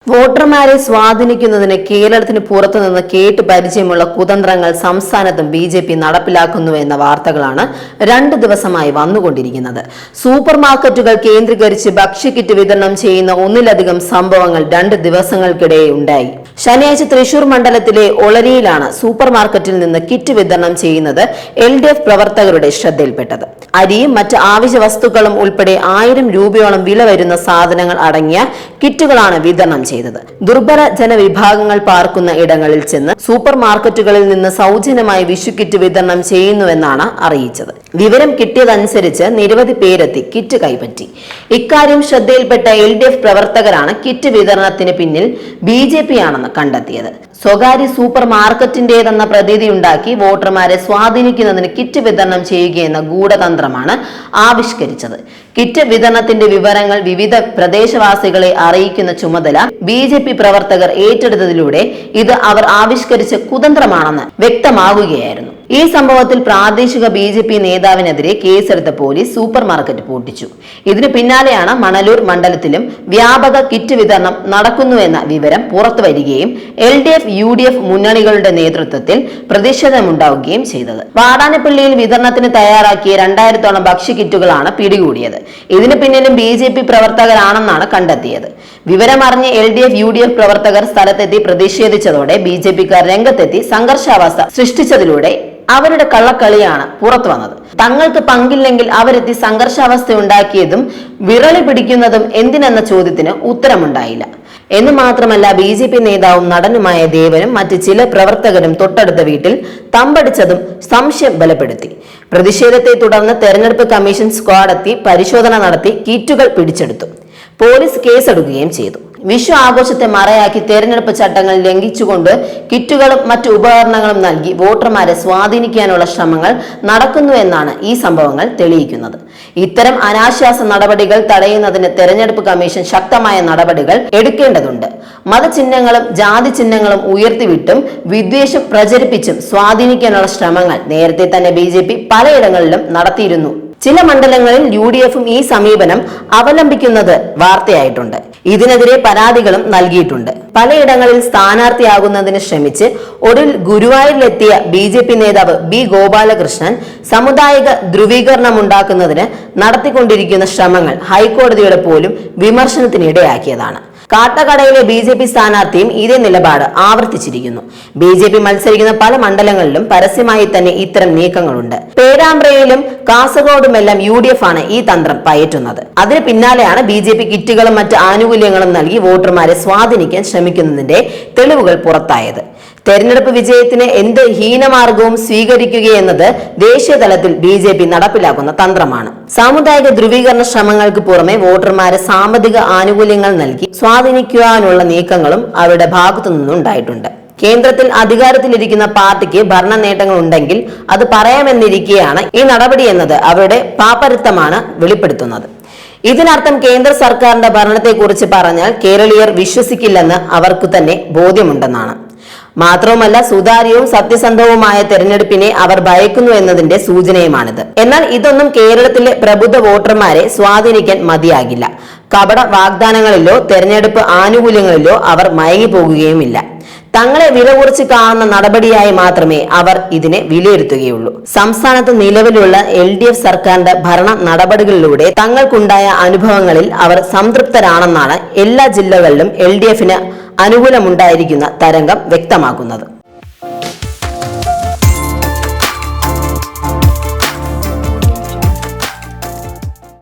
വോട്ടർമാരെ സ്വാധീനിക്കുന്നതിന് കേരളത്തിന് പുറത്തുനിന്ന് കേട്ട് പരിചയമുള്ള കുതന്ത്രങ്ങൾ സംസ്ഥാനത്തും ബി.ജെ.പി. നടപ്പിലാക്കുന്നുവെന്ന വാർത്തകളാണ് 2 ദിവസമായി വന്നുകൊണ്ടിരിക്കുന്നത്. സൂപ്പർ മാർക്കറ്റുകൾ കേന്ദ്രീകരിച്ച് ഭക്ഷ്യക്കിറ്റ് വിതരണം ചെയ്യുന്ന ഒന്നിലധികം സംഭവങ്ങൾ 2 ദിവസങ്ങൾക്കിടെ ഉണ്ടായി. ശനിയാഴ്ച തൃശൂർ മണ്ഡലത്തിലെ ഒളരിയിലാണ് സൂപ്പർ മാർക്കറ്റിൽ നിന്ന് കിറ്റ് വിതരണം ചെയ്യുന്നത് LDF പ്രവർത്തകരുടെ ശ്രദ്ധയിൽപ്പെട്ടത്. അരിയും മറ്റ് ആവശ്യ വസ്തുക്കളും ഉൾപ്പെടെ 1000 രൂപയോളം വില വരുന്ന സാധനങ്ങൾ അടങ്ങിയ കിറ്റുകളാണ് വിതരണം ചെയ്തത്. ദുർബല ജനവിഭാഗങ്ങൾ പാർക്കുന്ന ഇടങ്ങളിൽ ചെന്ന് സൂപ്പർ മാർക്കറ്റുകളിൽ നിന്ന് സൗജന്യമായി വിഷുക്കിറ്റ് വിതരണം ചെയ്യുന്നുവെന്നാണ് അറിയിച്ചത്. വിവരം കിട്ടിയതനുസരിച്ച് നിരവധി പേരെത്തി കിറ്റ് കൈപ്പറ്റി. ഇക്കാര്യം ശ്രദ്ധയിൽപ്പെട്ട LDF പ്രവർത്തകരാണ് കിറ്റ് വിതരണത്തിന് പിന്നിൽ BJP ആണെന്ന് കണ്ടെത്തിയത്. സ്വകാര്യ സൂപ്പർ മാർക്കറ്റിന്റേതെന്ന പ്രതീതിയുണ്ടാക്കി വോട്ടർമാരെ സ്വാധീനിക്കുന്നതിന് കിറ്റ് വിതരണം ചെയ്യുകയെന്ന ഗൂഢതന്ത്രമാണ് ആവിഷ്കരിച്ചത്. കിറ്റ് വിതരണത്തിന്റെ വിവരങ്ങൾ വിവിധ പ്രദേശവാസികളെ അറിയിക്കുന്ന ചുമതല BJP പ്രവർത്തകർ ഏറ്റെടുത്തതിലൂടെ ഇത് അവർ ആവിഷ്കരിച്ച കുതന്ത്രമാണെന്ന് വ്യക്തമാകുകയായിരുന്നു. ഈ സംഭവത്തിൽ പ്രാദേശിക BJP നേതാവിനെതിരെ കേസെടുത്ത പോലീസ് സൂപ്പർ മാർക്കറ്റ് പൂട്ടിച്ചു. ഇതിനു പിന്നാലെയാണ് മണലൂർ മണ്ഡലത്തിലും വ്യാപക കിറ്റ് വിതരണം നടക്കുന്നുവെന്ന വിവരം പുറത്തുവരികയും LDF UDF മുന്നണികളുടെ നേതൃത്വത്തിൽ പ്രതിഷേധമുണ്ടാവുകയും ചെയ്തത്. വാടാനപ്പള്ളിയിൽ വിതരണത്തിന് തയ്യാറാക്കിയ 2000ഓളം ഭക്ഷ്യക്കിറ്റുകളാണ് പിടികൂടിയത്. ഇതിനു പിന്നിലും BJP പ്രവർത്തകരാണെന്നാണ് കണ്ടെത്തിയത്. വിവരമറിഞ്ഞ് LDF UDF പ്രവർത്തകർ സ്ഥലത്തെത്തി പ്രതിഷേധിച്ചതോടെ BJPക്കാർ രംഗത്തെത്തി സംഘർഷാവസ്ഥ സൃഷ്ടിച്ചതിലൂടെ അവരുടെ കള്ളക്കളിയാണ് പുറത്തു വന്നത്. തങ്ങൾക്ക് പങ്കില്ലെങ്കിൽ അവരെത്തി സംഘർഷാവസ്ഥ ഉണ്ടാക്കിയതും വിറളി പിടിക്കുന്നതും എന്തിനെന്ന ചോദ്യത്തിന് ഉത്തരമുണ്ടായില്ല. എന്ന് മാത്രമല്ല, BJP നേതാവും നടനുമായ ദേവനും മറ്റ് ചില പ്രവർത്തകരും തൊട്ടടുത്ത വീട്ടിൽ തമ്പടിച്ചതും സംശയം ബലപ്പെടുത്തി. പ്രതിഷേധത്തെ തുടർന്ന് തെരഞ്ഞെടുപ്പ് കമ്മീഷൻ സ്ക്വാഡ് എത്തി പരിശോധന നടത്തി കിറ്റുകൾ പിടിച്ചെടുത്തു. പോലീസ് കേസെടുക്കുകയും ചെയ്തു. വിഷു ആഘോഷത്തെ മറയാക്കി തെരഞ്ഞെടുപ്പ് ചട്ടങ്ങൾ ലംഘിച്ചുകൊണ്ട് കിറ്റുകളും മറ്റു ഉപകരണങ്ങളും നൽകി വോട്ടർമാരെ സ്വാധീനിക്കാനുള്ള ശ്രമങ്ങൾ നടക്കുന്നുവെന്നാണ് ഈ സംഭവങ്ങൾ തെളിയിക്കുന്നത്. ഇത്തരം അനാശാസ നടപടികൾ തടയുന്നതിന് തെരഞ്ഞെടുപ്പ് കമ്മീഷൻ ശക്തമായ നടപടികൾ എടുക്കേണ്ടതുണ്ട്. മതചിഹ്നങ്ങളും ജാതി ചിഹ്നങ്ങളും ഉയർത്തിവിട്ടും വിദ്വേഷം പ്രചരിപ്പിച്ചും സ്വാധീനിക്കാനുള്ള ശ്രമങ്ങൾ നേരത്തെ തന്നെ BJP പലയിടങ്ങളിലും നടത്തിയിരുന്നു. ചില മണ്ഡലങ്ങളിൽ UDFും ഈ സമീപനം അവലംബിക്കുന്നത് വാർത്തയായിട്ടുണ്ട്. ഇതിനെതിരെ പരാതികളും നൽകിയിട്ടുണ്ട്. പലയിടങ്ങളിൽ സ്ഥാനാർത്ഥിയാകുന്നതിന് ശ്രമിച്ച് ഒടുവിൽ ഗുരുവായൂരിലെത്തിയ BJP നേതാവ് B ഗോപാലകൃഷ്ണൻ സാമുദായിക ധ്രുവീകരണമുണ്ടാക്കുന്നതിന് നടത്തിക്കൊണ്ടിരിക്കുന്ന ശ്രമങ്ങൾ ഹൈക്കോടതിയുടെ പോലും വിമർശനത്തിനിടയാക്കിയതാണ്. കാട്ടക്കടയിലെ BJP സ്ഥാനാർത്ഥിയും ഇതേ നിലപാട് ആവർത്തിച്ചിരിക്കുന്നു. BJP മത്സരിക്കുന്ന പല മണ്ഡലങ്ങളിലും പരസ്യമായി തന്നെ ഇത്തരം നീക്കങ്ങളുണ്ട്. പേരാമ്പ്രയിലും കാസർഗോഡുമെല്ലാം UDF ആണ് ഈ തന്ത്രം പയറ്റുന്നത്. അതിന് പിന്നാലെയാണ് BJP കിറ്റുകളും മറ്റ് ആനുകൂല്യങ്ങളും നൽകി വോട്ടർമാരെ സ്വാധീനിക്കാൻ ശ്രമിക്കുന്നതിന്റെ തെളിവുകൾ പുറത്തായത്. തെരഞ്ഞെടുപ്പ് വിജയത്തിന് എന്ത് ഹീനമാർഗവും സ്വീകരിക്കുകയെന്നത് ദേശീയ തലത്തിൽ BJP നടപ്പിലാക്കുന്ന തന്ത്രമാണ്. സാമുദായിക ധ്രുവീകരണ ശ്രമങ്ങൾക്ക് പുറമെ വോട്ടർമാരെ സാമ്പത്തിക ആനുകൂല്യങ്ങൾ നൽകി സ്വാധീനിക്കുവാനുള്ള നീക്കങ്ങളും അവരുടെ ഭാഗത്തു നിന്നുണ്ടായിട്ടുണ്ട്. കേന്ദ്രത്തിൽ അധികാരത്തിലിരിക്കുന്ന പാർട്ടിക്ക് ഭരണ നേട്ടങ്ങൾ ഉണ്ടെങ്കിൽ അത് പറയാമെന്നിരിക്കെയാണ് ഈ നടപടി എന്നത് അവരുടെ പാപ്പരത്തമാണ് വെളിപ്പെടുത്തുന്നത്. ഇതിനർത്ഥം കേന്ദ്ര സർക്കാരിന്റെ ഭരണത്തെക്കുറിച്ച് പറഞ്ഞാൽ കേരളീയർ വിശ്വസിക്കില്ലെന്ന് അവർക്ക് തന്നെ ബോധ്യമുണ്ടെന്നാണ്. മാത്രവുമല്ല, സുതാര്യവും സത്യസന്ധവുമായ തെരഞ്ഞെടുപ്പിനെ അവർ ഭയക്കുന്നു എന്നതിന്റെ സൂചനയുമാണിത്. എന്നാൽ ഇതൊന്നും കേരളത്തിലെ പ്രബുദ്ധ വോട്ടർമാരെ സ്വാധീനിക്കാൻ മതിയാകില്ല. കപട വാഗ്ദാനങ്ങളിലോ തെരഞ്ഞെടുപ്പ് ആനുകൂല്യങ്ങളിലോ അവർ മയങ്ങിപ്പോകുകയുമില്ല. തങ്ങളെ വില കുറച്ച് കാണുന്ന നടപടിയായി മാത്രമേ അവർ ഇതിനെ വിലയിരുത്തുകയുള്ളൂ. സംസ്ഥാനത്ത് നിലവിലുള്ള LDF സർക്കാരിന്റെ ഭരണ നടപടികളിലൂടെ തങ്ങൾക്കുണ്ടായ അനുഭവങ്ങളിൽ അവർ സംതൃപ്തരാണെന്നാണ് എല്ലാ ജില്ലകളിലും LDFന് അനുകൂലമുണ്ടായിരിക്കുന്ന തരംഗം വ്യക്തമാക്കുന്നത്.